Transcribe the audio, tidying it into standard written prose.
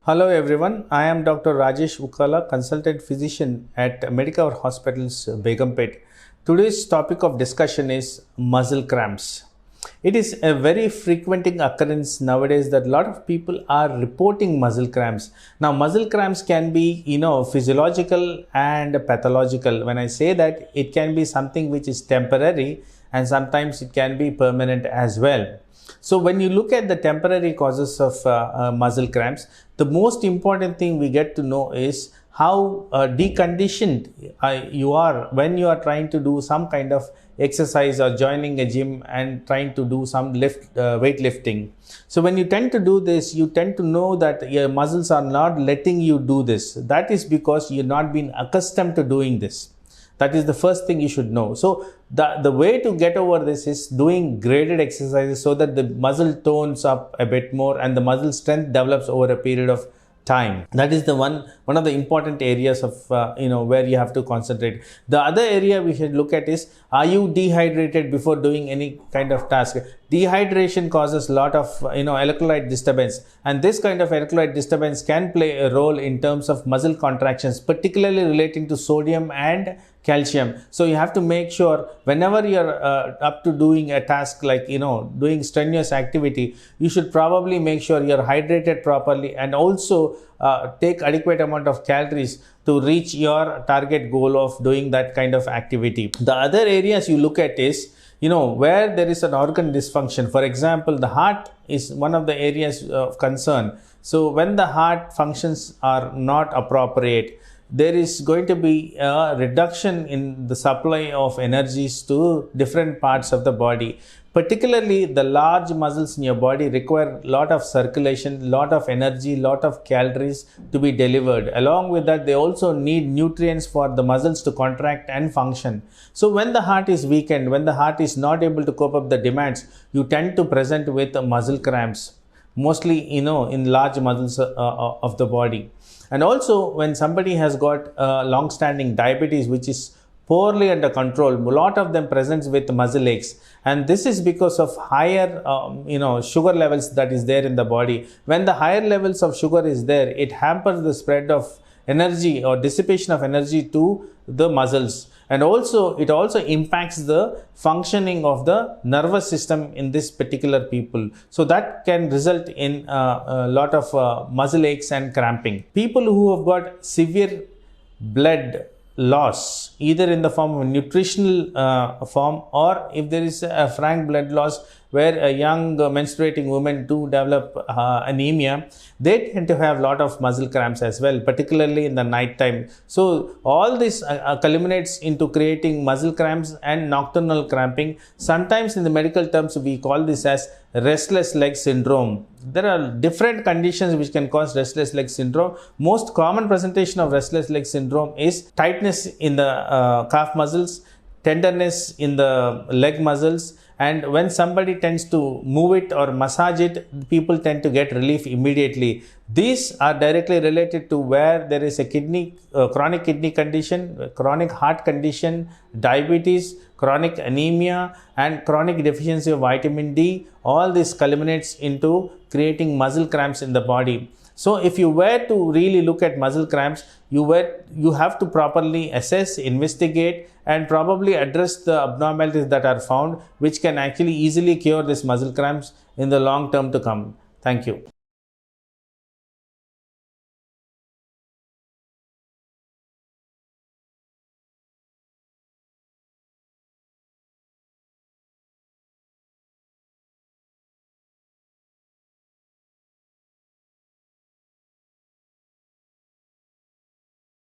Hello everyone, I am Dr. Rajesh Vukkala, consultant physician at Medicover Hospitals, Begumpet. Today's topic of discussion is muscle cramps. It is a very frequenting occurrence nowadays that a lot of people are reporting muscle cramps. Now, muscle cramps can be, physiological and pathological. When I say that, it can be something which is temporary and sometimes it can be permanent as well. So when you look at the temporary causes of muscle cramps, the most important thing we get to know is how deconditioned you are when you are trying to do some kind of exercise or joining a gym and trying to do some weightlifting. So when you tend to do this, you tend to know that your muscles are not letting you do this. That is because you're not been accustomed to doing this. That is the first thing you should know. So the way to get over this is doing graded exercises so that the muscle tones up a bit more and the muscle strength develops over a period of time. That is the one of the important areas of where you have to concentrate. The other area we should look at is, are you dehydrated before doing any kind of task? Dehydration causes a lot of electrolyte disturbance, and this kind of electrolyte disturbance can play a role in terms of muscle contractions, particularly relating to sodium and calcium. So you have to make sure whenever you're up to doing a task like doing strenuous activity, you should probably make sure you're hydrated properly and also take adequate amount of calories to reach your target goal of doing that kind of activity. The other areas you look at is where there is an organ dysfunction. For example, the heart is one of the areas of concern. So when the heart functions are not appropriate, there is going to be a reduction in the supply of energies to different parts of the body. Particularly the large muscles in your body require a lot of circulation, lot of energy, lot of calories to be delivered. Along with that, they also need nutrients for the muscles to contract and function. So when the heart is weakened, when the heart is not able to cope up the demands, you tend to present with muscle cramps, mostly in large muscles of the body. And also when somebody has got long-standing diabetes which is poorly under control, a lot of them presents with muscle aches, and this is because of higher sugar levels that is there in the body. When the higher levels of sugar is there, it hampers the spread of energy or dissipation of energy to the muscles, and also it also impacts the functioning of the nervous system in this particular people. So that can result in a lot of muscle aches and cramping. People who have got severe blood loss, either in the form of nutritional form, or if there is a frank blood loss where a young menstruating woman do develop anemia, they tend to have a lot of muscle cramps as well, particularly in the night time. So all this culminates into creating muscle cramps and nocturnal cramping. Sometimes in the medical terms we call this as restless leg syndrome. There are different conditions which can cause restless leg syndrome. Most common presentation of restless leg syndrome is tightness in the calf muscles, tenderness in the leg muscles, and when somebody tends to move it or massage it, people tend to get relief immediately. These are directly related to where there is a chronic kidney condition, chronic heart condition, diabetes, chronic anemia, and chronic deficiency of vitamin D. All this culminates into creating muscle cramps in the body. So if you were to really look at muscle cramps, you have to properly assess, investigate, and probably address the abnormalities that are found, which can actually easily cure these muscle cramps in the long term to come. Thank you.